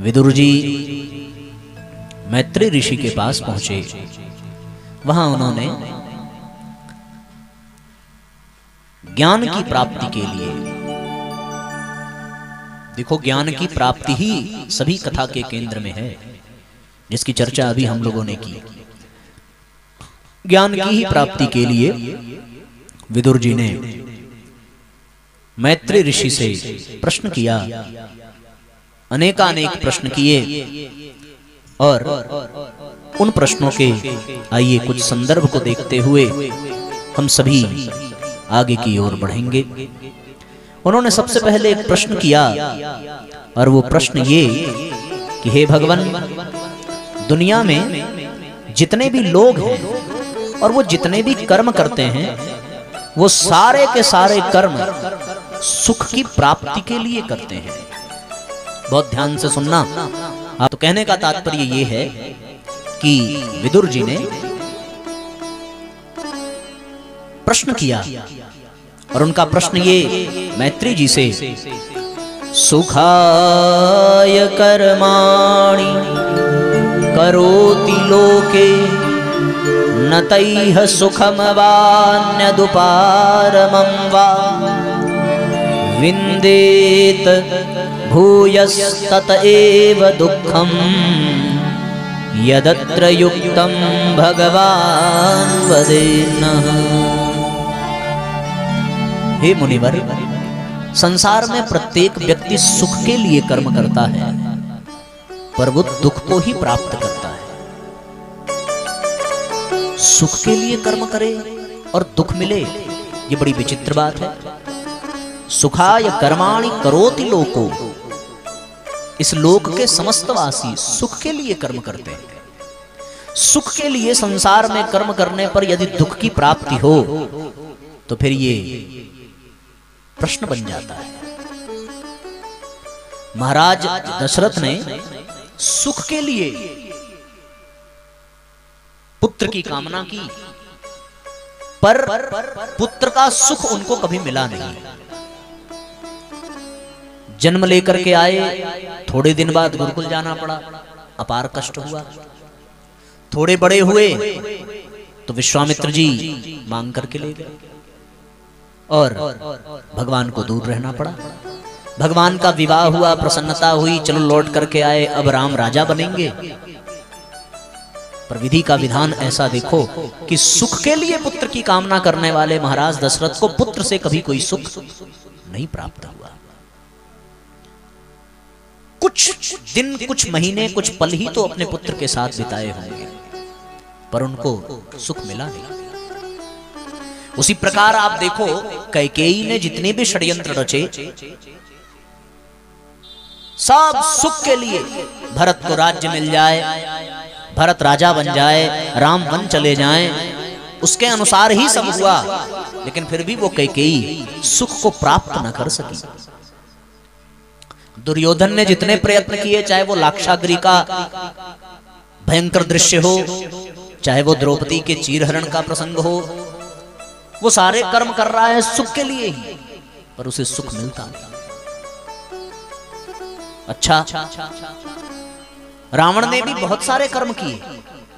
विदुर जी मैत्री ऋषि के पास पहुंचे। वहां उन्होंने ज्ञान की प्राप्ति के लिए, देखो ज्ञान की प्राप्ति ही सभी कथा के केंद्र में है, जिसकी चर्चा अभी हम लोगों ने की। ज्ञान की ही प्राप्ति के लिए विदुर जी ने मैत्री ऋषि से प्रश्न किया, अनेकानेक प्रश्न किए। और उन प्रश्नों के आइए कुछ संदर्भ को देखते हुए हम सभी आगे की ओर बढ़ेंगे। उन्होंने सबसे पहले एक प्रश्न किया, और वो प्रश्न ये कि हे भगवान, दुनिया में जितने भी लोग हैं और वो जितने भी कर्म करते हैं, वो सारे के सारे कर्म सुख की प्राप्ति के लिए करते हैं। बहुत ध्यान से सुनना। तो कहने का तात्पर्य ये है कि विदुर जी ने प्रश्न किया, और उनका प्रश्न ये मैत्री जी से, सुखाय कर्माणि करोति लोके न तैह सुखम वान्यदुपारमं वा विन्देत भूयस्तत एव दुःखं यदत्र युक्तं भगवान् वदेन्नः। हे मुनिवर, संसार में प्रत्येक व्यक्ति सुख के लिए कर्म करता है, पर वो दुख को ही प्राप्त करता है। सुख के लिए कर्म करे और दुख मिले, ये बड़ी विचित्र बात है। सुखाय कर्माणि करोति लोको, इस लोक के समस्त वासी सुख के लिए कर्म करते हैं। सुख के लिए संसार में कर्म करने पर यदि दुख की प्राप्ति हो तो फिर ये प्रश्न बन जाता है। महाराज दशरथ ने सुख के लिए पुत्र की कामना की, पर पुत्र का सुख उनको कभी मिला नहीं। जन्म लेकर के आए, थोड़े दिन बाद गुरुकुल जाना पड़ा, अपार कष्ट हुआ। थोड़े बड़े हुए तो विश्वामित्र जी मांग करके ले गए, और भगवान को दूर रहना पड़ा। भगवान का विवाह हुआ, प्रसन्नता हुई, चलो लौट करके आए, अब राम राजा बनेंगे। पर विधि का विधान ऐसा देखो कि सुख के लिए पुत्र की कामना करने वाले महाराज दशरथ को पुत्र से कभी कोई सुख नहीं प्राप्त हुआ। कुछ दिन, कुछ महीने, कुछ पल ही तो अपने पुत्र के साथ बिताए होंगे, पर उनको सुख मिला नहीं। उसी प्रकार आप देखो, कैकेयी ने जितने भी षड्यंत्र रचे, सब सुख के लिए, भरत को राज्य मिल जाए, भरत राजा बन जाए, राम वन चले जाएं, उसके अनुसार ही सब हुआ। लेकिन फिर भी वो कैकेयी सुख को प्राप्त न कर सकी। दुर्योधन ने जितने प्रयत्न किए, चाहे वो लाक्षागृह का भयंकर दृश्य हो, चाहे वो द्रौपदी के चीरहरण का प्रसंग हो, वो सारे कर्म कर रहा है सुख के लिए ही, पर उसे सुख मिलता नहीं। अच्छा, रावण ने भी बहुत सारे कर्म किए,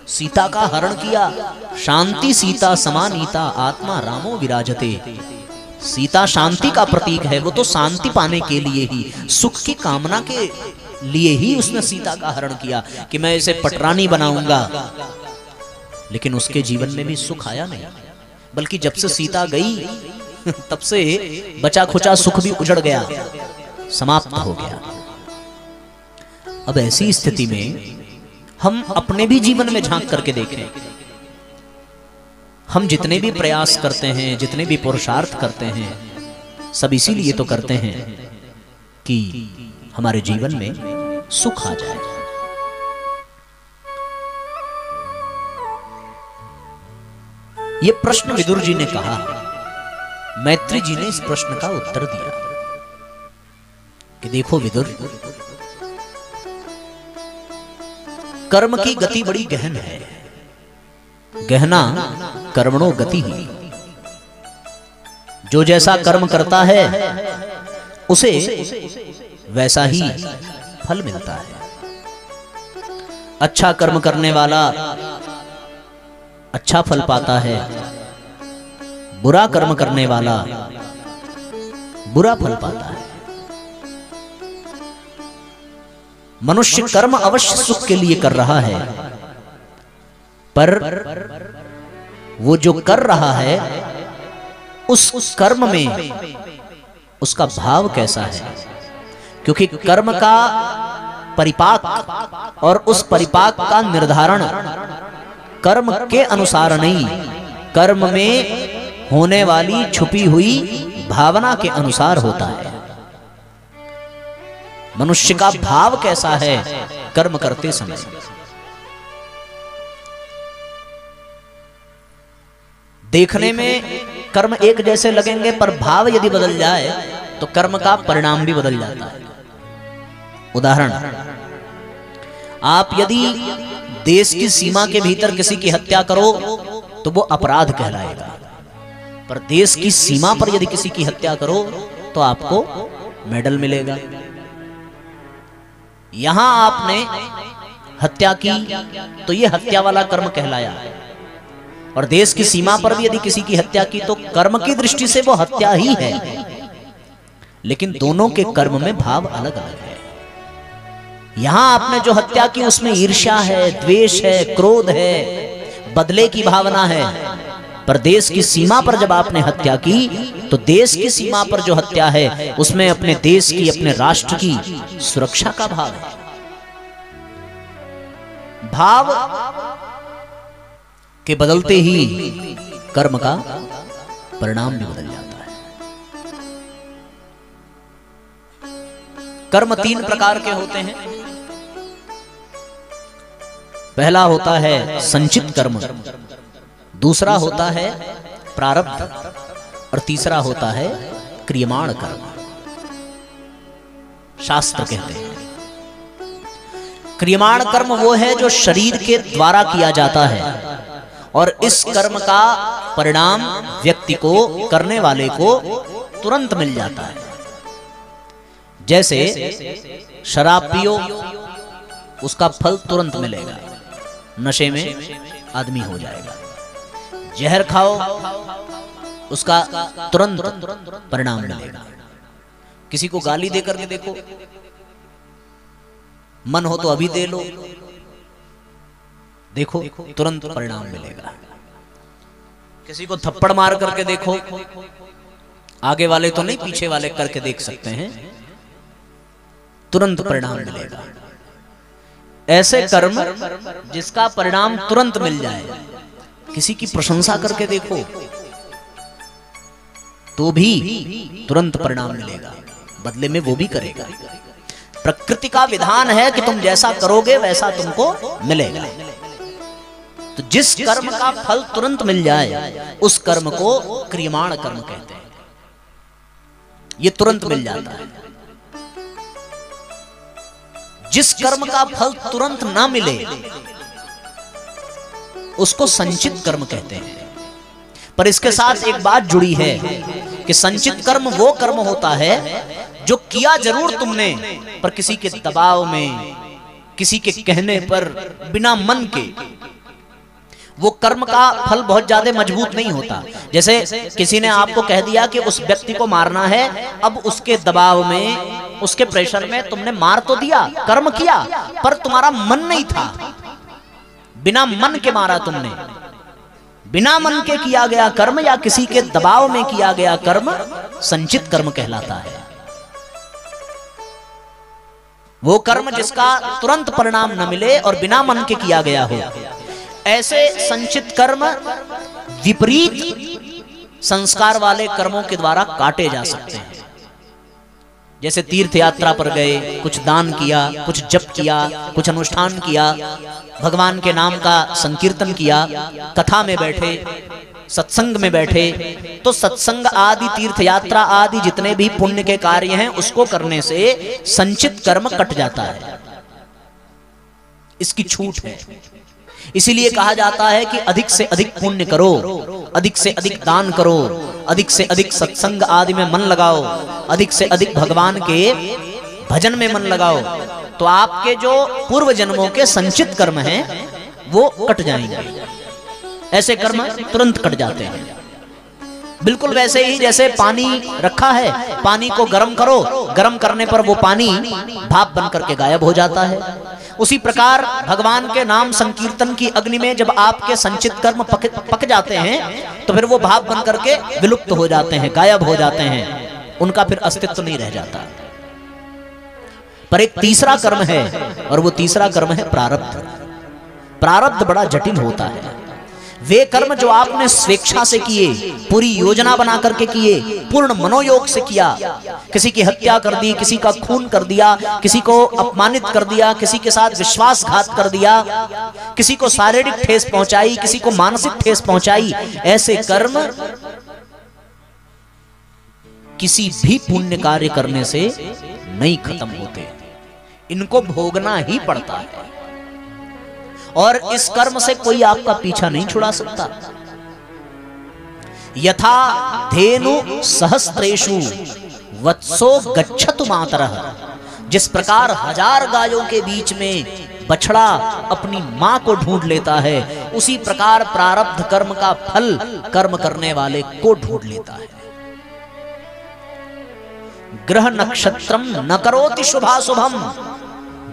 सीता का हरण किया। शांति सीता समानीता आत्मा रामो विराजते। सीता शांति का प्रतीक है, वो तो शांति पाने के लिए ही, सुख की कामना के लिए ही उसने सीता का हरण किया कि मैं इसे पटरानी बनाऊंगा। लेकिन उसके जीवन में भी सुख आया नहीं, बल्कि जब से सीता गई तब से बचा खुचा सुख भी उजड़ गया, समाप्त हो गया। अब ऐसी स्थिति में हम अपने भी जीवन में झांक करके देखें। हम जितने भी प्रयास करते हैं, जितने भी पुरुषार्थ करते हैं, सब इसीलिए तो करते हैं कि हमारे जीवन में सुख आ जाए। ये प्रश्न विदुर जी ने कहा, मैत्री जी ने इस प्रश्न का उत्तर दिया कि देखो विदुर, कर्म की गति बड़ी गहन है। गहना कर्मणो गति ही, जो जैसा कर्म करता है उसे वैसा ही फल मिलता है। अच्छा कर्म करने वाला अच्छा फल पाता है, बुरा कर्म करने वाला बुरा फल पाता है। मनुष्य कर्म अवश्य सुख के लिए कर रहा है, पर वो जो कर रहा है उस कर्म में उसका भाव कैसा है, क्योंकि कर्म का परिपाक और उस परिपाक का निर्धारण कर्म के अनुसार नहीं, कर्म में होने वाली छुपी हुई भावना के अनुसार होता है। मनुष्य का भाव कैसा है कर्म करते समय, देखने में कर्म एक जैसे लगेंगे, पर भाव यदि बदल जाए तो कर्म का परिणाम भी बदल जाता है। उदाहरण, आप यदि देश की सीमा के भीतर किसी की हत्या करो तो वो अपराध कहलाएगा, पर देश की सीमा पर यदि किसी की हत्या करो तो आपको मेडल मिलेगा। यहां आपने हत्या की तो ये हत्या वाला कर्म कहलाया, और देश की सीमा पर भी यदि किसी की हत्या की तो कर्म की दृष्टि से वो हत्या ही है, लेकिन दोनों के कर्म में भाव अलग अलग है। यहां आपने जो हत्या की उसमें ईर्ष्या है, द्वेष है, क्रोध है, बदले की भावना है, पर देश की सीमा पर जब आपने हत्या की तो देश की सीमा पर जो हत्या है उसमें अपने देश की, अपने राष्ट्र की सुरक्षा का भाव है। भाव के बदलते ही कर्म का परिणाम भी बदल जाता है। कर्म 3 प्रकार के होते हैं। पहला होता है संचित कर्म, दूसरा होता है प्रारब्ध, और तीसरा होता है क्रियमाण कर्म। शास्त्र कहते हैं क्रियमाण कर्म वो है जो शरीर के द्वारा किया जाता है, और इस कर्म का परिणाम व्यक्ति को, करने वाले को तुरंत मिल जाता है। जैसे शराब पियो, उसका फल तुरंत मिलेगा, नशे में आदमी हो जाएगा। जहर खाओ, उसका तुरंत परिणाम मिलेगा। किसी को गाली दे करके देखो, मन हो तो अभी दे लो, देखो तुरंत परिणाम मिलेगा। किसी को थप्पड़ मार करके देखो, आगे वाले तो नहीं, पीछे वाले करके देख सकते हैं, तुरंत परिणाम मिलेगा। ऐसे कर्म जिसका परिणाम तुरंत मिल जाए, किसी की प्रशंसा करके देखो तो भी तुरंत परिणाम मिलेगा, बदले में वो भी करेगा। प्रकृति का विधान है कि तुम जैसा करोगे वैसा तुमको मिलेगा। तो जिस कर्म का फल तुरंत मिल जाए उस कर्म को क्रियमाण कर्म कहते हैं। ये तुरंत मिल जाता है। जिस कर्म का फल तुरंत ना मिले उसको संचित कर्म कहते हैं। पर इसके साथ एक बात जुड़ी है कि संचित कर्म वो कर्म होता है जो किया जरूर तुमने, पर किसी के दबाव में, किसी के कहने पर, बिना मन के। वो कर्म का फल बहुत ज्यादा मजबूत नहीं होता। जैसे किसी ने आपको कह दिया कि उस व्यक्ति को मारना है, अब उसके दबाव में, उसके प्रेशर में तुमने मार तो दिया, कर्म किया, पर तुम्हारा मन नहीं था, बिना मन के मारा तुमने। बिना मन के किया गया कर्म या किसी के दबाव में किया गया कर्म संचित कर्म कहलाता है। वो कर्म जिसका तुरंत परिणाम न मिले और बिना मन के किया गया हो, ऐसे संचित कर्म विपरीत संस्कार वाले कर्मों के द्वारा काटे जा सकते हैं। जैसे तीर्थ यात्रा पर गए, कुछ दान किया, कुछ जप किया, कुछ अनुष्ठान किया, भगवान के नाम का संकीर्तन किया, कथा में बैठे, सत्संग में बैठे, तो सत्संग आदि, तीर्थ यात्रा आदि जितने भी पुण्य के कार्य हैं उसको करने से संचित कर्म कट जाता है। इसकी छूट है। इसीलिए कहा जाता है कि अधिक से अधिक पुण्य करो, अधिक से अधिक दान करो, अधिक से अधिक सत्संग आदि में मन लगाओ, अधिक से अधिक भगवान के भजन में मन लगाओ, तो आपके जो पूर्व जन्मों के संचित कर्म हैं वो कट जाएंगे। ऐसे कर्म तुरंत कट जाते हैं। बिल्कुल वैसे ही जैसे पानी रखा है, पानी को गर्म करो, गर्म करने पर वो पानी भाप बन करके गायब हो जाता है। उसी प्रकार भगवान के नाम संकीर्तन की अग्नि में जब आपके संचित कर्म पक जाते हैं तो फिर वो भाप बन करके विलुप्त हो जाते हैं, गायब हो जाते हैं, उनका फिर अस्तित्व नहीं रह जाता। पर एक तीसरा कर्म है और वो तीसरा कर्म है प्रारब्ध। प्रारब्ध बड़ा जटिल होता है। वे कर्म जो आपने स्वेच्छा से किए, पूरी योजना बना करके किए, पूर्ण मनोयोग से किया, किसी की हत्या कर दी, किसी का खून कर दिया, किसी को अपमानित कर दिया, किसी के साथ विश्वासघात कर दिया, किसी को शारीरिक ठेस पहुंचाई, किसी को मानसिक ठेस पहुंचाई, ऐसे कर्म किसी भी पुण्य कार्य करने से नहीं खत्म होते, इनको भोगना ही पड़ता है। और इस कर्म से कोई आपका पीछा नहीं छुड़ा सकता। यथा धेनु सहस्त्रेषु वत्सो गच्छतु मातरः, जिस प्रकार 1000 गायों के बीच में बछड़ा अपनी मां को ढूंढ लेता है, उसी प्रकार प्रारब्ध कर्म का फल कर्म करने वाले को ढूंढ लेता है। ग्रह नक्षत्रम न करोति शुभाशुभम,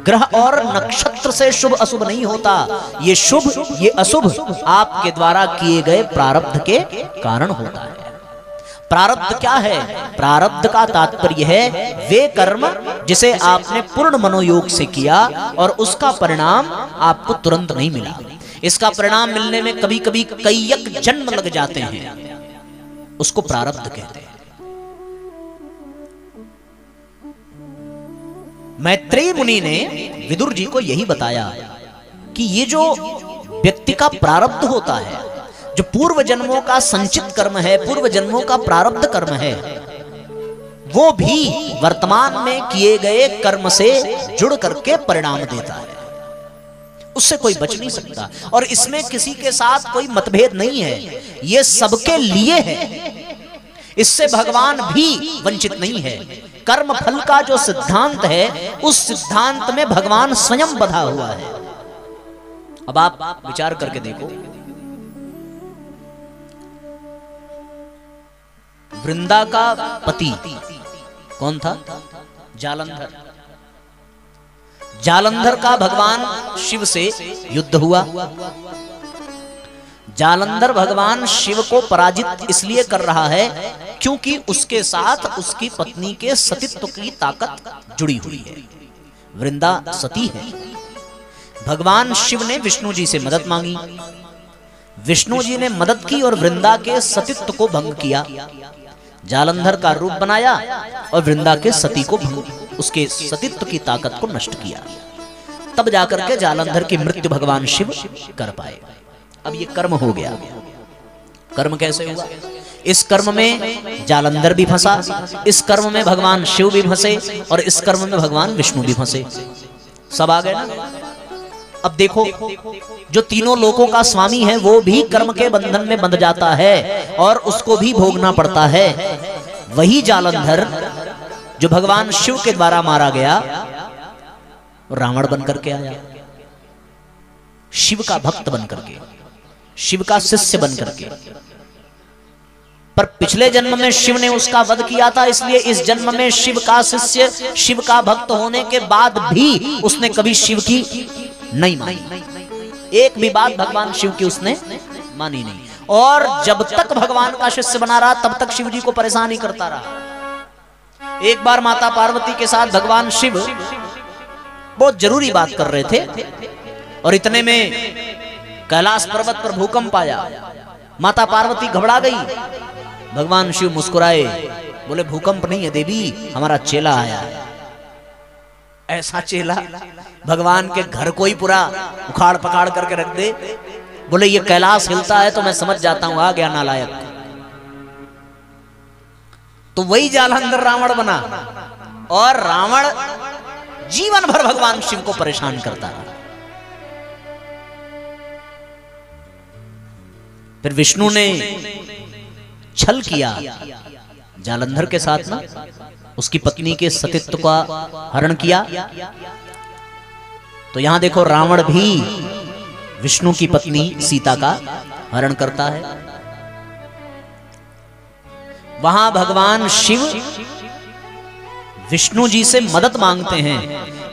ग्रह और नक्षत्र से शुभ अशुभ नहीं होता, ये शुभ ये अशुभ आपके द्वारा किए गए प्रारब्ध के कारण होता है। प्रारब्ध क्या है? प्रारब्ध का तात्पर्य है वे कर्म जिसे आपने पूर्ण मनोयोग से किया और उसका परिणाम आपको तुरंत नहीं मिला। इसका परिणाम मिलने में कभी कभी कईयक जन्म लग जाते हैं, उसको प्रारब्ध कहते हैं। मैत्रेय मुनि ने विदुर जी को यही बताया कि ये जो व्यक्ति का प्रारब्ध होता है, जो पूर्व जन्मों का संचित कर्म है, पूर्व जन्मों का प्रारब्ध कर्म है, वो भी वर्तमान में किए गए कर्म से जुड़ करके परिणाम देता है, उससे कोई बच नहीं सकता। और इसमें किसी के साथ कोई मतभेद नहीं है, ये सबके लिए है, इससे भगवान भी वंचित नहीं है। कर्म फल का जो सिद्धांत है, उस सिद्धांत में भगवान स्वयं बधा हुआ है। अब आप विचार करके देखो, वृंदा का पति कौन था? जालंधर। जालंधर का भगवान शिव से युद्ध हुआ। जालंधर भगवान शिव को पराजित इसलिए कर रहा है क्योंकि उसके साथ उसकी पत्नी के सतीत्व की ताकत जुड़ी हुई है। वृंदा सती है। भगवान शिव ने विष्णु जी से मदद मांगी, विष्णु जी ने मदद की और वृंदा के सतीत्व को भंग किया। जालंधर का रूप बनाया और वृंदा के सती को भंग, उसके सतीत्व की ताकत को नष्ट किया। तब जाकर के जालंधर की मृत्यु भगवान शिव कर पाए। अब ये कर्म हो गया। कर्म कैसे हुआ? इस कर्म में जालंधर भी फंसा, इस कर्म में भगवान शिव भी फंसे और इस कर्म में भगवान विष्णु भी फंसे। सब आ गए ना। अब देखो, जो तीनों लोकों का स्वामी है वो भी कर्म के बंधन में बंध जाता है और उसको भी भोगना पड़ता है। वही जालंधर जो भगवान शिव के द्वारा मारा गया, रावण बनकर के आया, शिव का भक्त बनकर के, शिव का शिष्य बनकर के। पर पिछले जन्म में शिव ने उसका वध किया था, इसलिए इस जन्म में शिव का शिष्य, शिव का भक्त होने के बाद भी उसने कभी शिव की नहीं मानी। एक भी बात भगवान शिव की उसने मानी नहीं। और जब तक भगवान का शिष्य बना रहा तब तक शिव जी को परेशान ही करता रहा। एक बार माता पार्वती के साथ भगवान शिव बहुत जरूरी बात कर रहे थे और इतने में कैलाश पर्वत पर भूकंप आया। माता पार्वती घबरा गई। भगवान शिव मुस्कुराए, बोले भूकंप नहीं है देवी, हमारा चेला आया। ऐसा चेला भगवान के घर को ही पूरा उखाड़ पकाड़ करके रख दे। बोले ये कैलाश हिलता है तो मैं समझ जाता हूं आ गया नालायक। तो वही जालंधर रावण बना और रावण जीवन भर भगवान शिव को परेशान करता रहा। फिर विष्णु ने छल किया जालंधर के साथ ना, उसकी पत्नी के सतीत्व का हरण किया तो यहां देखो रावण भी विष्णु की पत्नी सीता का हरण करता है। वहां भगवान शिव विष्णु जी से मदद मांगते हैं,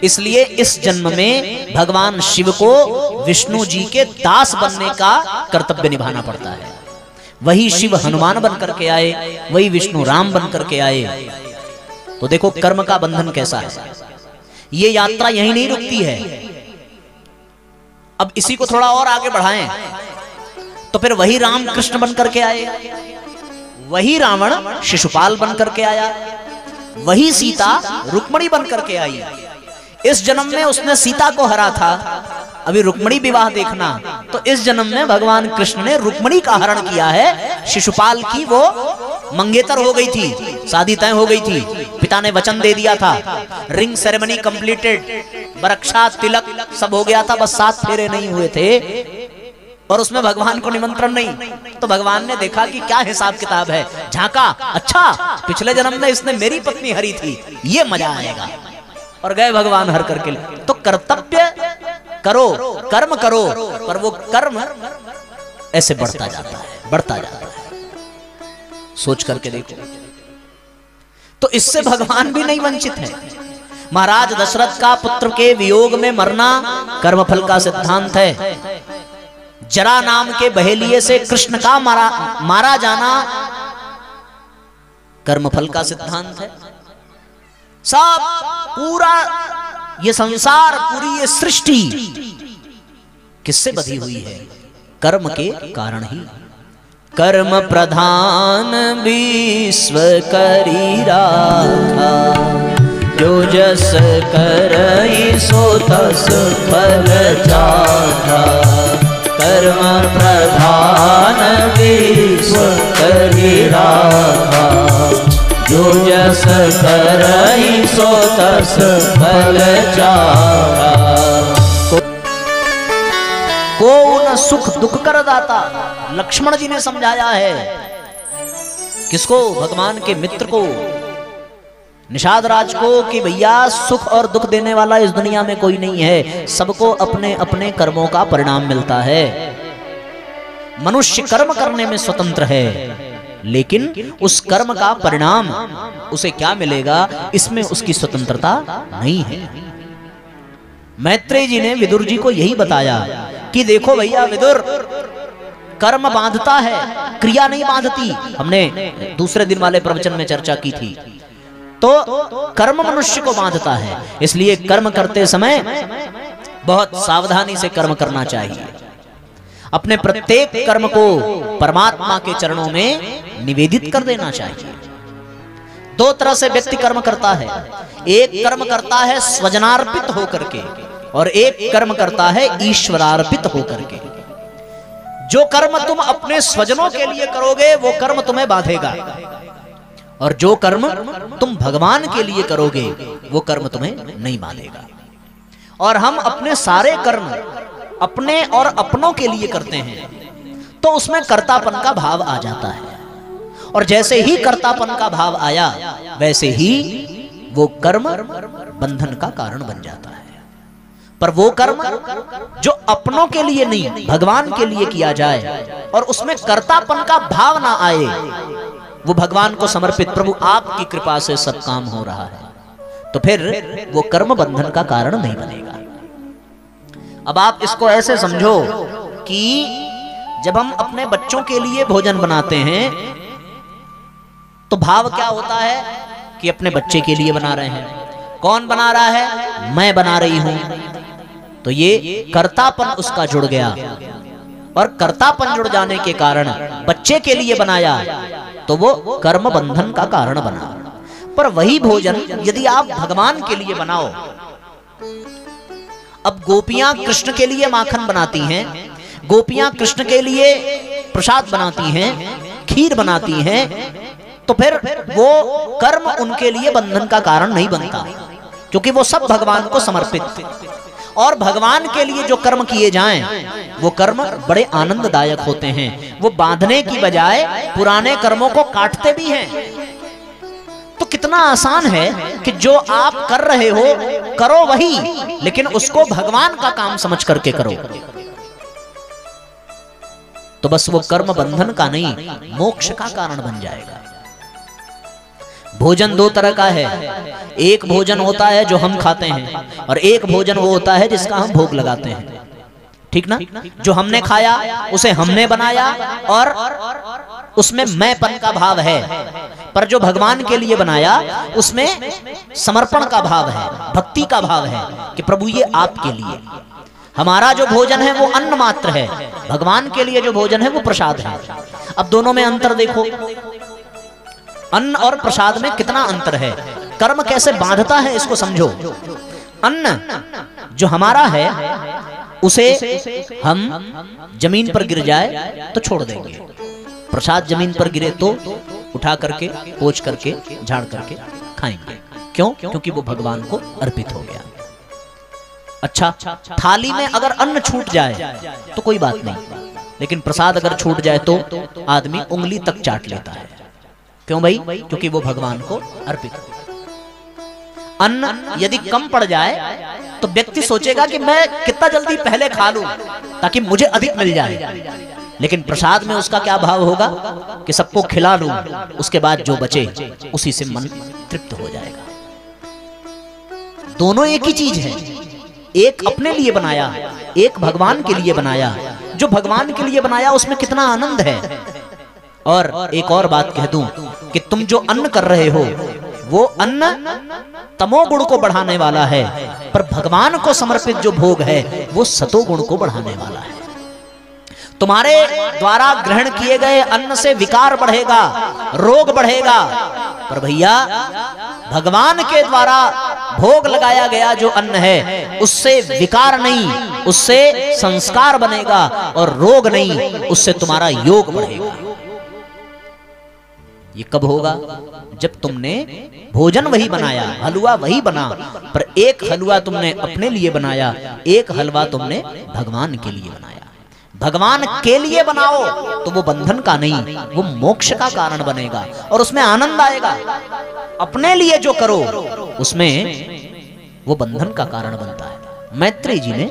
इसलिए इस जन्म में भगवान शिव को विष्णु जी के दास बनने का कर्तव्य निभाना पड़ता है। वही शिव हनुमान बन करके आए, वही विष्णु राम बन करके आए। तो देखो कर्म का बंधन कैसा है। ये यात्रा यहीं नहीं रुकती है। अब इसी को थोड़ा और आगे बढ़ाएं तो फिर वही राम कृष्ण बन करके आए, वही रावण शिशुपाल बन करके आया, वही सीता रुक्मणी बन करके आई। इस जन्म में उसने सीता को हरा था, अभी रुक्मणी विवाह देखना। तो इस जन्म में भगवान कृष्ण ने रुक्मणी का हरण किया है। शिशुपाल की वो मंगेतर हो गई थी, शादी तय हो गई थी, पिता ने वचन दे दिया था, रिंग सेरेमनी कंप्लीटेड, बरक्षा तिलक सब हो गया था, बस 7 फेरे नहीं हुए थे और उसमें भगवान को निमंत्रण नहीं। तो भगवान ने देखा कि क्या हिसाब किताब है, झांका, अच्छा पिछले जन्म में इसने मेरी पत्नी हरी थी, ये मजा आएगा, और गए भगवान हर करके। तो कर्तव्य करो, कर्म करो, पर वो कर्म ऐसे बढ़ता जाता है, बढ़ता जाता है। सोच करके देखो। तो इससे भगवान भी नहीं वंचित है। महाराज दशरथ का पुत्र के वियोग में मरना कर्मफल का सिद्धांत है। जरा नाम के बहेलिए से कृष्ण का मारा जाना कर्मफल का सिद्धांत है। सब पूरा ये संसार, पूरी ये सृष्टि किससे बधी हुई है? कर्म के कारण ही। कर्म प्रधान विश्व करी राखा, जो जस करई सो तस फल चाखा। कर्म प्रधान विश्व करी राखा, जो जस करई सो तस फल चाखा। को न सुख दुख कर दाता, लक्ष्मण जी ने समझाया है। किसको? भगवान के मित्र को, निषाद राज को, कि भैया सुख और दुख देने वाला इस दुनिया में कोई नहीं है, सबको अपने अपने कर्मों का परिणाम मिलता है। मनुष्य कर्म करने में स्वतंत्र है, लेकिन उस कर्म का परिणाम उसे क्या मिलेगा, इसमें उसकी स्वतंत्रता नहीं है। मैत्रेय जी ने विदुर जी को यही बताया कि देखो भैया विदुर, कर्म बांधता है, क्रिया नहीं बांधती। हमने दूसरे दिन वाले प्रवचन में चर्चा की थी। तो कर्म मनुष्य को बांधता है, इसलिए कर्म करते समय बहुत सावधानी से कर्म करना चाहिए। अपने प्रत्येक कर्म को परमात्मा के चरणों में निवेदित कर देना चाहिए। 2 तरह से व्यक्ति कर्म करता है। एक कर्म करता है स्वजनार्पित होकर के, और एक कर्म करता है ईश्वरार्पित होकर के। जो कर्म तुम अपने स्वजनों के लिए करोगे वो कर्म तुम्हें बांधेगा, और जो कर्म तुम भगवान के लिए करोगे वो कर्म तुम्हें नहीं बांधेगा। और हम अपने सारे कर्म अपने और अपनों के लिए करते हैं, तो उसमें कर्तापन का भाव आ जाता है। और जैसे ही कर्तापन का भाव आया, वैसे ही वो कर्म बंधन का कारण बन जाता है। पर वो कर्म जो अपनों के लिए नहीं, भगवान के लिए किया जाए, और उसमें कर्तापन का भाव ना आए, वो भगवान को समर्पित, प्रभु आपकी कृपा से सब काम हो रहा है, तो फिर वो कर्म बंधन का कारण नहीं बनेगा। अब आप इसको ऐसे समझो कि जब हम अपने बच्चों के लिए भोजन बनाते हैं तो भाव क्या होता है कि अपने बच्चे के लिए बना रहे हैं। कौन बना रहा है? मैं बना रही हूं। तो ये कर्तापन उसका जुड़ गया, और कर्तापन जुड़ जाने के कारण बच्चे के लिए बनाया तो वो कर्म बंधन का कारण बना। पर वही भोजन यदि आप भगवान के लिए बनाओ, अब गोपियां कृष्ण के लिए माखन बनाती हैं, गोपियां कृष्ण के लिए प्रसाद बनाती हैं, खीर बनाती हैं, तो फिर वो कर्म उनके लिए बंधन का कारण नहीं बनता, क्योंकि वो सब भगवान को समर्पित। और भगवान के लिए जो कर्म किए जाएं वो कर्म बड़े आनंददायक होते हैं। वो बांधने की बजाय पुराने कर्मों को काटते भी हैं। तो कितना आसान है कि जो आप कर रहे हो करो वही, लेकिन उसको भगवान का काम समझ करके करो। तो बस वो कर्म बंधन का नहीं, मोक्ष का कारण बन जाएगा। भोजन दो तरह का है, एक भोजन होता है जो हम खाते हैं, और एक भोजन वो होता है जिसका हम भोग लगाते हैं। ठीक ना? जो हमने खाया उसे हमने बनाया और उसमें मैंपन का भाव है, पर जो भगवान के लिए बनाया उसमें समर्पण का भाव है, भक्ति का भाव है कि प्रभु ये आपके लिए। हमारा जो भोजन है वो अन्न मात्र है, भगवान के लिए जो भोजन है वो प्रसाद है। अब दोनों में अंतर देखो, अन्न और प्रसाद में कितना अंतर है। कर्म कैसे बांधता है इसको समझो। अन्न जो हमारा है उसे हम जमीन पर गिर जाए तो छोड़ देंगे, प्रसाद जमीन पर गिरे तो उठा करके, पोंछ करके, झाड़ करके खाएंगे। क्यों? क्योंकि वो भगवान को अर्पित हो गया। अच्छा, थाली में अगर अन्न छूट जाए तो कोई बात नहीं, लेकिन प्रसाद अगर छूट जाए तो आदमी उंगली तक चाट लेता है। क्यों भाई? क्योंकि वो भगवान को अर्पित हो। अन्न यदि कम पड़ जाए तो व्यक्ति सोचेगा कि मैं कितना जल्दी पहले खा लूं ताकि मुझे अधिक मिल जाए, लेकिन प्रसाद में उसका क्या भाव होगा कि सबको खिला लूं, उसके बाद जो बचे उसी से मन तृप्त हो जाएगा। दोनों एक ही चीज है, एक अपने लिए बनाया, एक भगवान के लिए बनाया। जो भगवान के लिए बनाया उसमें कितना आनंद है। और एक और बात कह दूं कि तुम जो अन्न कर रहे हो वो अन्न तमोगुण को बढ़ाने वाला है, पर भगवान को समर्पित जो भोग है वो सतोगुण को बढ़ाने वाला है। तुम्हारे द्वारा ग्रहण किए गए अन्न से विकार बढ़ेगा, रोग बढ़ेगा, पर भैया भगवान के द्वारा भोग लगाया गया जो अन्न है उससे विकार नहीं, उससे संस्कार बनेगा, और रोग नहीं, उससे तुम्हारा योग बढ़ेगा। ये कब होगा? जब तुमने भोजन वही बनाया, हलवा वही बना, पर एक हलवा तुमने अपने लिए बनाया, एक हलवा तुमने भगवान के लिए बनाया। भगवान के लिए बनाओ तो वो बंधन का नहीं, वो मोक्ष का कारण बनेगा और उसमें आनंद आएगा। अपने लिए जो करो उसमें वो बंधन का कारण बनता है। मैत्रेय जी ने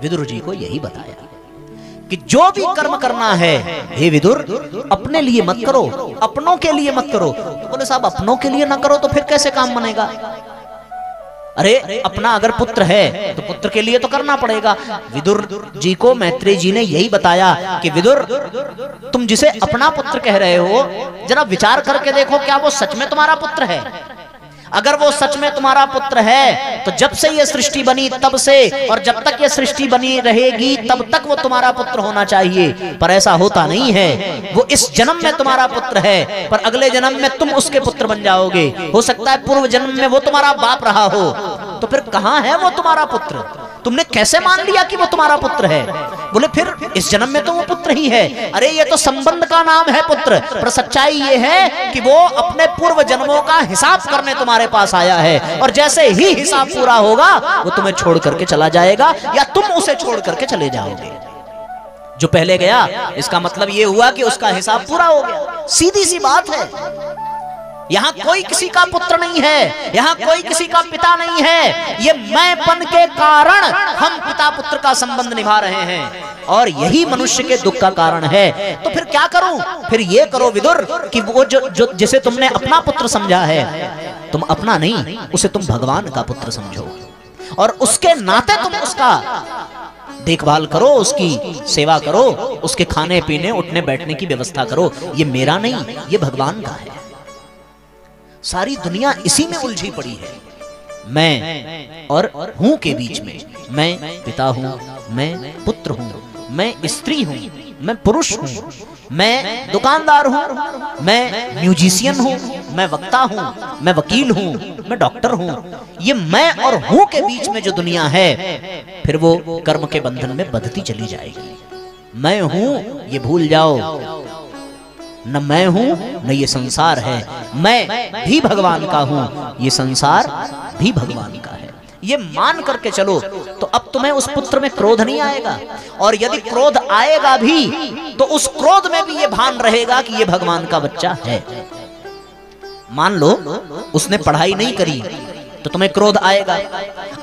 विदुर जी को यही बताया कि जो भी कर्म करना है हे विदुर, अपने लिए मत करो, अपनों के लिए मत करो। तो बोले साहब अपनों के लिए ना करो तो फिर कैसे काम बनेगा? अरे अपना अगर पुत्र है तो पुत्र के लिए तो करना पड़ेगा। विदुर जी को मैत्रेय जी ने यही बताया कि विदुर, तुम जिसे अपना पुत्र कह रहे हो, जरा विचार करके देखो क्या वो सच में तुम्हारा पुत्र है? अगर वो सच में तुम्हारा पुत्र है तो जब से ये सृष्टि बनी तब से, और जब तक ये सृष्टि बनी रहेगी तब तक वो तुम्हारा पुत्र होना चाहिए, पर ऐसा होता नहीं है। वो इस जन्म में तुम्हारा पुत्र है, पर अगले जन्म में तुम उसके पुत्र बन जाओगे। हो सकता है पूर्व जन्म में वो तुम्हारा बाप रहा हो, तो फिर कहां है वो तुम्हारा पुत्र? तुमने कैसे मान लिया कि वो तुम्हारा पुत्र है? बोले फिर इस जन्म में तो वो पुत्र ही है। अरे ये तो संबंध का नाम है पुत्र, पर सच्चाई ये है कि वो अपने पूर्व जन्मों का हिसाब करने तुम्हारे पास आया है, और जैसे ही हिसाब पूरा होगा वो तुम्हें छोड़ करके चला जाएगा या तुम उसे छोड़ करके चले जाओगे। जो पहले गया इसका मतलब ये हुआ कि उसका हिसाब पूरा हो गया। सीधी सी बात है। यहाँ कोई किसी का पुत्र नहीं है, यहाँ कोई किसी का पिता नहीं है। ये मैंपन के कारण हम पिता पुत्र का संबंध निभा रहे हैं, और यही मनुष्य के दुख का कारण है। तो फिर क्या करूं? फिर ये करो विदुर कि वो जो जिसे तुमने अपना पुत्र समझा है, तुम अपना नहीं, उसे तुम भगवान का पुत्र समझो, और उसके नाते तुम उसका देखभाल करो, उसकी सेवा करो, उसके खाने पीने उठने बैठने की व्यवस्था करो। ये मेरा नहीं, ये भगवान का है। सारी दुनिया इसी में उलझी पड़ी है, मैं और हूं के बीच में। मैं पिता हूं, मैं पुत्र हूं, मैं स्त्री हूं, मैं पुरुष हूं, मैं दुकानदार हूं, मैं म्यूजिशियन हूं, मैं वक्ता हूं, मैं वकील हूं, मैं डॉक्टर हूं। ये मैं और हूं के बीच में जो दुनिया है, फिर वो कर्म के बंधन में बंधती चली जाएगी। मैं हूं ये भूल जाओ, न मैं हूं न ये संसार है। मैं भी भगवान का हूं, ये संसार भी भगवान का है। ये मान करके चलो तो अब तुम्हें उस पुत्र में क्रोध नहीं आएगा, और यदि क्रोध आएगा भी तो उस क्रोध में भी ये भान रहेगा कि ये भगवान का बच्चा है। मान लो उसने पढ़ाई नहीं करी, तो तुम्हें क्रोध आएगा।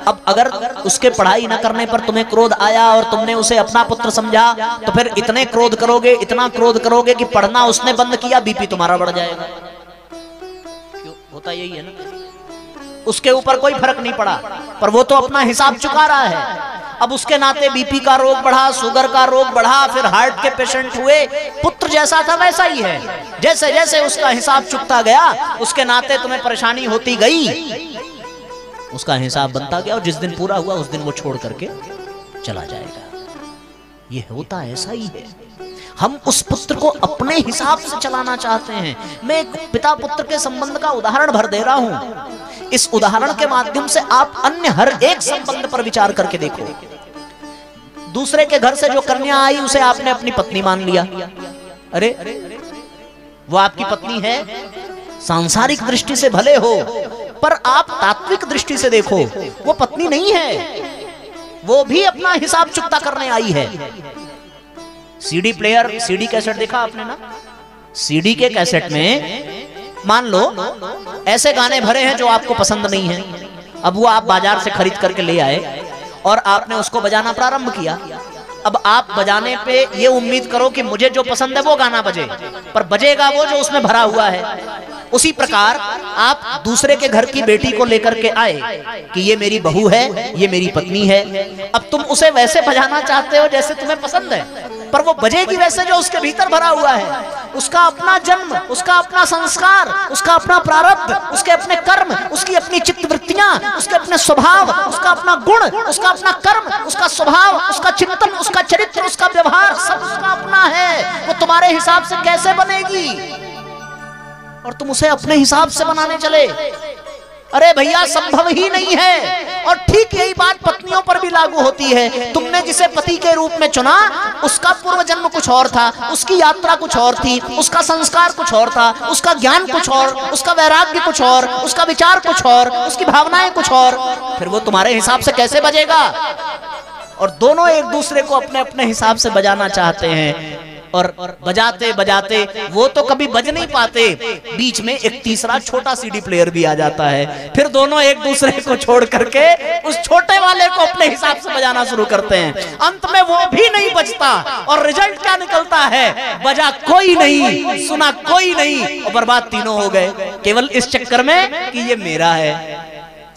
अब अगर उसके पढ़ाई न करने पर तुम्हें क्रोध आया और तुमने उसे अपना पुत्र समझा, तो फिर इतने क्रोध करोगे, इतना क्रोध करोगे कि पढ़ना उसने बंद किया, बीपी तुम्हारा बढ़ जाएगा। क्यों होता यही है ना। उसके ऊपर कोई फर्क नहीं पड़ा, पर वो तो अपना हिसाब चुका रहा है। अब उसके नाते बीपी का रोग बढ़ा, शुगर का रोग बढ़ा, फिर हार्ट के पेशेंट हुए। पुत्र जैसा था वैसा ही है। जैसे जैसे उसका हिसाब चुकता गया, उसके नाते तुम्हें परेशानी होती गई, उसका हिसाब बनता गया, और जिस दिन पूरा हुआ उस दिन वो छोड़ करके चला जाएगा। ये होता ऐसा ही है। हम उस पुत्र को अपने हिसाब से चलाना चाहते हैं। मैं एक पिता पुत्र के संबंध का उदाहरण भर दे रहा हूं। इस उदाहरण के माध्यम से आप अन्य हर एक संबंध पर विचार करके देखो। दूसरे के घर से जो कन्या आई उसे आपने अपनी पत्नी मान लिया। अरे वो आपकी पत्नी है, सांसारिक दृष्टि से भले हो, पर आप तात्विक दृष्टि से देखो, वो पत्नी नहीं है, वो भी अपना हिसाब चुकता करने आई है। सीडी प्लेयर, सीडी कैसेट देखा आपने ना? सीडी के कैसेट में मान लो ऐसे गाने भरे हैं जो आपको पसंद नहीं है। अब वो आप बाजार से खरीद करके ले आए और आपने उसको बजाना प्रारंभ किया। अब आप बजाने पे ये उम्मीद करो कि मुझे जो पसंद है वो गाना बजे, पर बजेगा वो जो उसमें भरा हुआ है। उसी प्रकार आप दूसरे के घर की बेटी को लेकर के आए कि ये मेरी बहू है, ये मेरी पत्नी है। अब तुम उसे वैसे बजाना चाहते हो जैसे तुम्हें पसंद है, पर वो बजेगी वैसे जो उसके भीतर भरा हुआ है। उसका अपना जन्म, उसका अपना संस्कार, उसका अपना प्रारब्ध, उसके अपने कर्म, उसकी अपनी चित्तवृत्तियां, उसके अपने स्वभाव, उसका अपना गुण, उसका अपना कर्म, उसका स्वभाव, उसका चिंतन, उसका चरित्र, उसका व्यवहार, सब उसका अपना है। वो तुम्हारे हिसाब से कैसे बनेगी और तुम उसे अपने हिसाब से बनाने चले? अरे भैया, संभव ही नहीं है। और ठीक यही बात पत्नियों पर भी लागू होती है। तुमने जिसे पति के रूप में चुना, उसका पूर्व जन्म कुछ और था, उसकी यात्रा कुछ और थी, उसका संस्कार कुछ और था, उसका ज्ञान कुछ और, उसका वैराग्य कुछ और, उसका विचार कुछ और, उसकी भावनाएं कुछ और। फिर वो तुम्हारे हिसाब से कैसे बजेगा? और दोनों एक दूसरे को अपने अपने हिसाब से बजाना चाहते हैं, और बजाते बजाते वो तो कभी बज नहीं पाते, बीच में एक तीसरा छोटा सीडी प्लेयर भी आ जाता है। फिर दोनों एक दूसरे को छोड़ करके उस छोटे वाले को अपने हिसाब से बजाना शुरू करते हैं। अंत में वो भी नहीं बजता, और रिजल्ट क्या निकलता है? बजा कोई नहीं, सुना कोई नहीं, और बर्बाद तीनों हो गए, केवल इस चक्कर में कि ये मेरा है।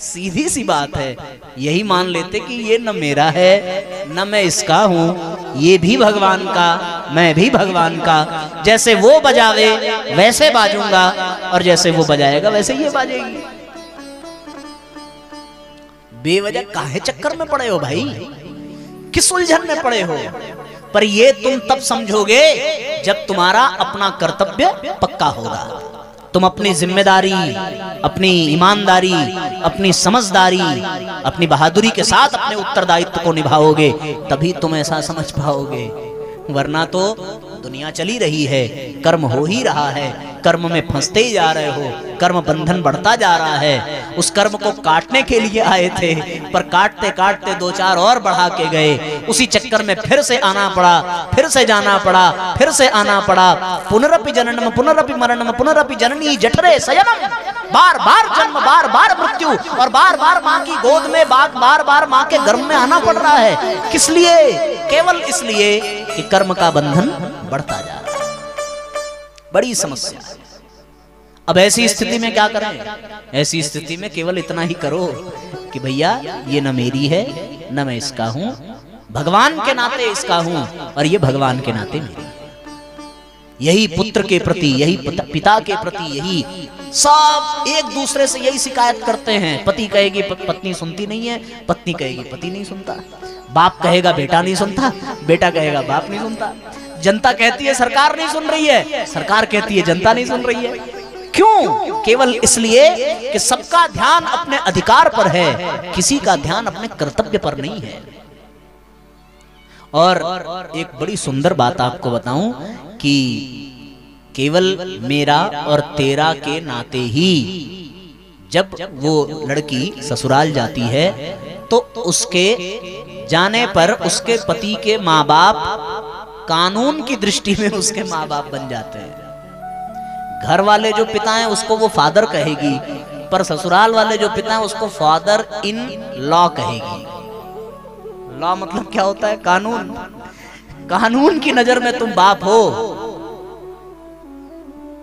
सीधी सी बात है। यही मान लेते कि ये न मेरा है न मैं इसका हूं, ये भी भगवान का, मैं भी भगवान का। जैसे वो बजावे वैसे बाजूंगा, और जैसे वो बजाएगा वैसे ये बाजेगी। बेवजह काहे चक्कर में पड़े हो भाई? किस उलझन में पड़े हो? पर ये तुम तब समझोगे जब तुम्हारा अपना कर्तव्य पक्का होगा। तुम अपनी जिम्मेदारी, अपनी ईमानदारी, अपनी समझदारी, अपनी बहादुरी के साथ अपने उत्तरदायित्व को निभाओगे, तभी तुम ऐसा समझ पाओगे। वरना तो दुनिया चली रही है, कर्म हो ही रहा है, कर्म में फंसते ही जा रहे हो, कर्म बंधन बढ़ता जा रहा है। उस कर्म को काटने के लिए आए थे, पर काटते काटते दो चार और बढ़ा के गए। उसी चक्कर में फिर से आना पड़ा, फिर से जाना पड़ा, फिर से आना पड़ा। पुनरपि जननम पुनरपि मरणम पुनरपि जननी जठरे शयनम। बार बार जन्म, बार बार मृत्यु, और बार बार माँ की गोद में, बार बार माँ के गर्भ में आना पड़ रहा है। किस लिए? केवल इसलिए कि कर्म का बंधन बढ़ता जा रहा है। बड़ी समस्या है। अब ऐसी स्थिति में क्या करें? ऐसी स्थिति में केवल इतना ही करो कि भैया ये न मेरी है न मैं इसका हूं, भगवान के नाते इसका हूं, और ये भगवान के नाते मेरी है। यही पुत्र के प्रति, यही पिता के प्रति, यही सब एक दूसरे से यही शिकायत करते हैं। पति कहेगी पत्नी सुनती नहीं है, पत्नी कहेगी पति नहीं सुनता, बाप कहेगा बेटा नहीं सुनता, बेटा कहेगा बाप नहीं सुनता। जनता कहती है सरकार नहीं सुन रही है, सरकार कहती है जनता नहीं सुन रही है। क्यों? केवल इसलिए कि सबका ध्यान अपने अधिकार पर है, किसी का ध्यान अपने कर्तव्य पर नहीं है। और एक बड़ी सुंदर बात आपको बताऊं कि केवल मेरा और तेरा के नाते ही जब वो लड़की ससुराल जाती है, तो उसके जाने पर उसके पति के माँ बाप कानून की दृष्टि में उसके माँ बाप बन जाते हैं। घर वाले जो पिता हैं उसको वो फादर कहेगी, पर ससुराल वाले जो पिता हैं उसको फादर इन लॉ कहेगी। लॉ मतलब क्या होता है? कानून। कानून की नजर में तुम बाप हो।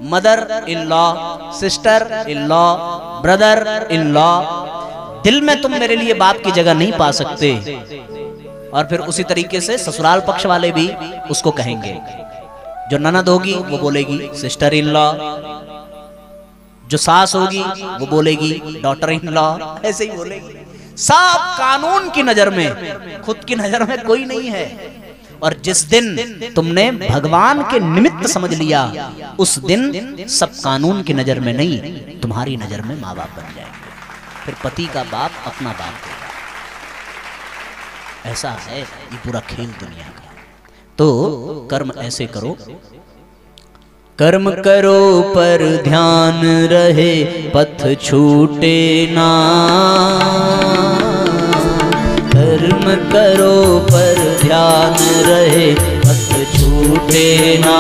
Mother in law, sister in law, brother in law. दिल में तुम मेरे लिए बाप की जगह नहीं पा सकते। और फिर उसी तरीके से ससुराल पक्ष वाले भी उसको कहेंगे। जो ननद होगी वो बोलेगी सिस्टर इन लॉ, जो सास होगी वो बोलेगी डॉटर इन लॉ, ऐसे ही बोलेगी। सब कानून की नजर में, खुद की नजर में कोई नहीं है। और जिस दिन तुमने भगवान के निमित्त समझ लिया, उस दिन सब कानून की नजर में नहीं, तुम्हारी नजर में माँ बाप बन जाएंगे। फिर पति का बाप अपना बाप देगा। ऐसा है ये पूरा खेल दुनिया का। तो कर्म ऐसे करो, कर्म करो पर ध्यान रहे, पथ छूटे ना। कर्म करो पर ध्यान रहे, पथ छूटे ना।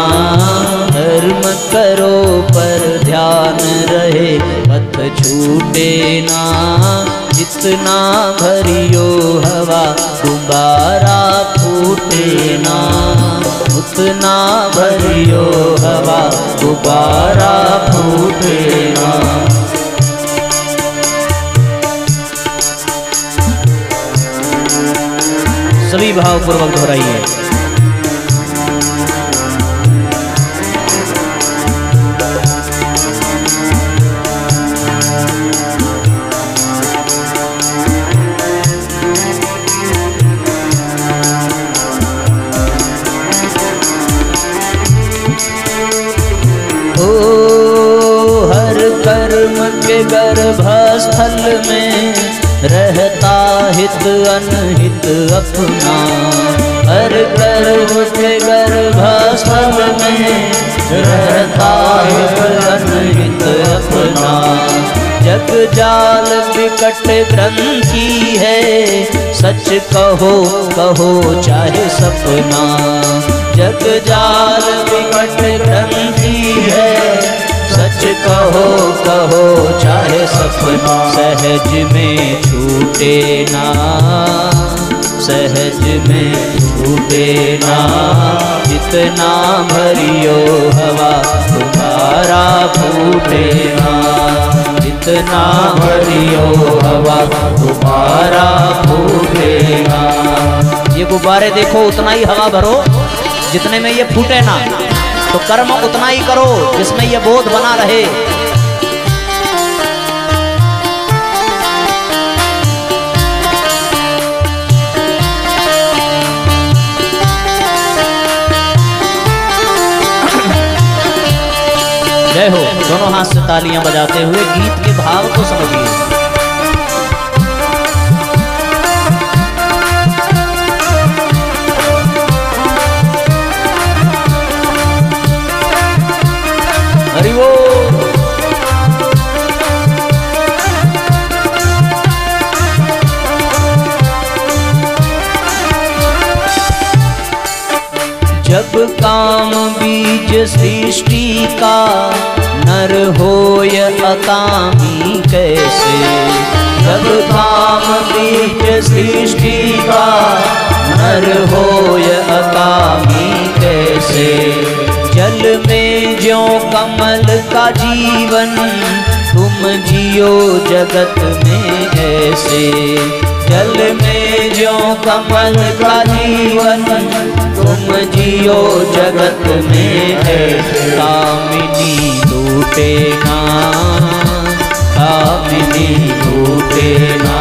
कर्म करो पर ध्यान रहे, पथ छूटे ना। जितना भरियो हवा गुब्बारा फूटे ना। उतना भरियो हवा गुब्बारा फूटे ना। सभी भावपूर्वक दोहराइए। के गर्भस्थल में रहता हित अनहित अपना। हर कर्म के गर्भस्थल में रहता हित अनहित अपना। जग जाल विकट ग्रंथि है, सच कहो कहो चाहे सपना। जग जाल विकट ग्रंथि है, सच कहो कहो चाहे सपना। सहज में छूटे ना, सहज में छूटे ना। जितना भरियो हवा तुम्हारा फूटे ना। जितना भरियो हवा तुम्हारा फूटे ना। ये गुब्बारे देखो, उतना ही हवा भरो जितने में ये फूटे ना। तो कर्म उतना ही करो जिसमें यह बोध बना रहे। जय हो। दोनों हाथ से तालियां बजाते हुए गीत के भाव को समझिए। जब काम बीज सृष्टि का, नर होय अकामी कैसे। जब काम बीज सृष्टि का, नर होय अकामी कैसे। जल में ज्यों कमल का जीवन, तुम जियो जगत में ऐसे। जल में ज्यों कमल का जीवन, तुम जियो जगत में है। कामिनी लूटे ना, कामिनी लूटे ना।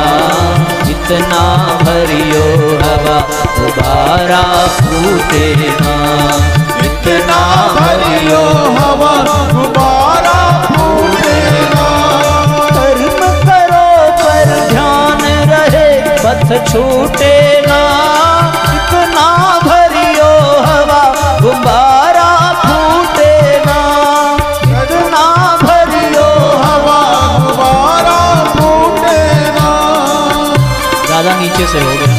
जितना भरियो हवा गुब्बारा फूटे ना। जितना भरियो हवा गुब्बारा फूटे ना। कर्म करो पर ध्यान रहे, पथ छूटे ना। जितना भरियो हवा गुब्बारा फूटे ना। जितना भरियो हवा गुब्बारा फूटे ना। ज्यादा नीचे से हो गया।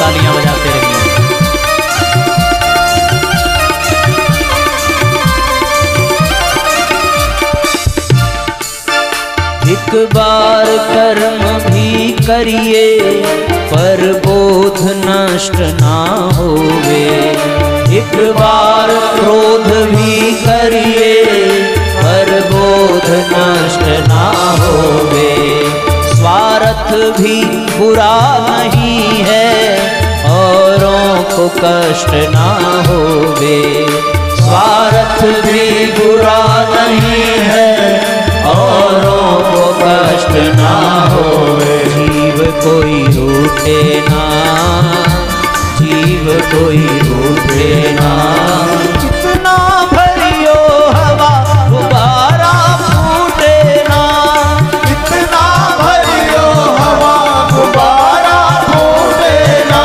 तालियां बजाते रहिए। एक बार कर्म भी करिए पर बोध नष्ट ना होवे। एक बार क्रोध भी करिए पर बोध नष्ट ना होवे। स्वार्थ भी बुरा नहीं है औरों को कष्ट ना होवे। स्वार्थ भी बुरा नहीं है औरों को कष्ट ना होवे। जीव कोई रूठे ना, जीव कोई रूठे ना। कितना भरियो हवा गुब्बारा फूटे ना। कितना भरियो हवा गुब्बारा फूटे ना।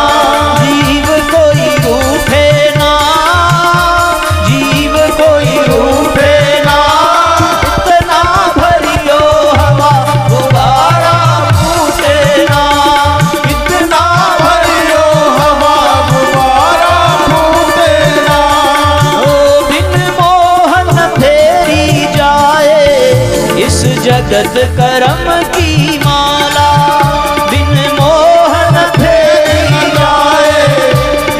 जीव कोई रूठे ना, जीव कोई रूठे ना। कितना भरियो हवा गुब्बारा फूटे ना। कितना भरियो हवा गुब्बारा फूटे ना। ओ बिन मोहन फेरी जाए इस जगत करम की माला। बिन मोहन फेरी जाए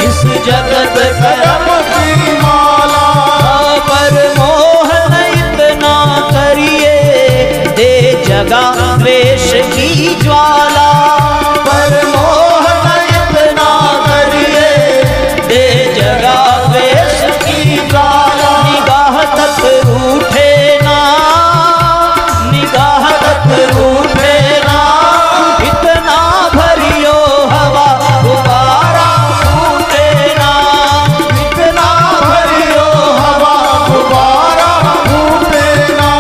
इस जगत करम की माला। पर मोहन इतना करिए दे जगा द्वेष की ज्वाला। पर मोहन इतना करिए दे जगा द्वेष की ज्वाला। निगाह तक रूठे ना, निगाह तक रूठे ना। इतना भरियो हवा गुब्बारा फूटे ना। इतना भरियो हवा गुब्बारा फूटे ना।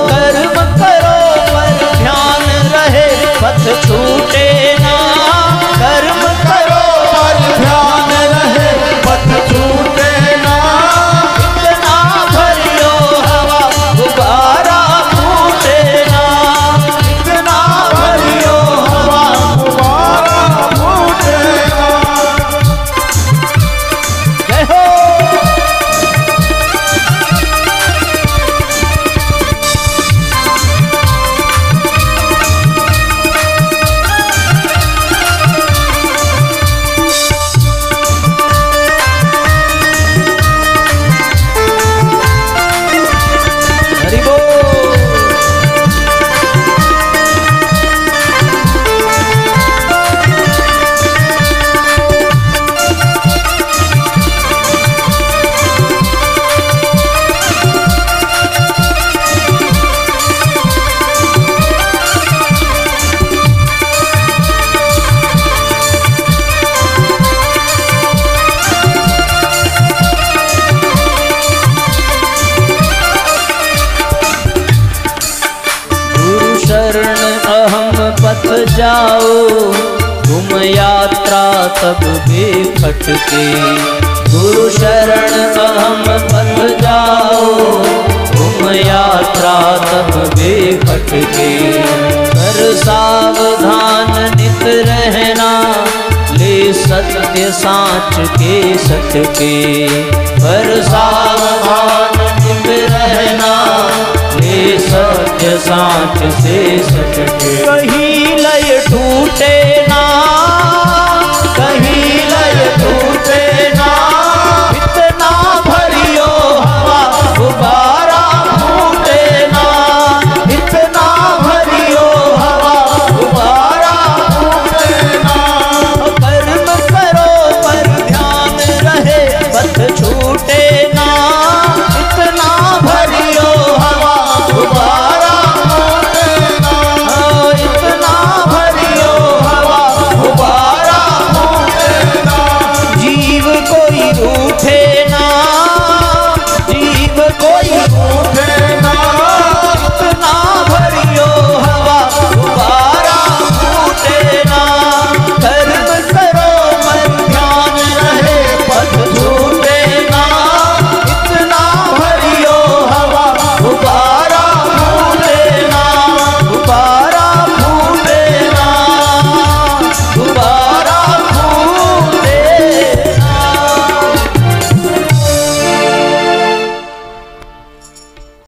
कर्म करो पर ध्यान रहे पथ छूटे ना। कर्म करो पर ध्यान रहे पथ छूटे ना। इतना भरियो हवा गुब्बारा फूटे ना। इतना भरियो हवा गुब्बारा फूटे ना। जय हो। हरि बोल। गुरु शरण अहम पथ जाओ तुम यात्रा तब बेखटके। गुरु शरण अहम पथ जाओ तुम यात्रा तब बेखटके। कर सावधान नित रहना ले सत्य साँच के सटके। कर सावधान नित रहना ले सत्य साँच से सटके। कहीं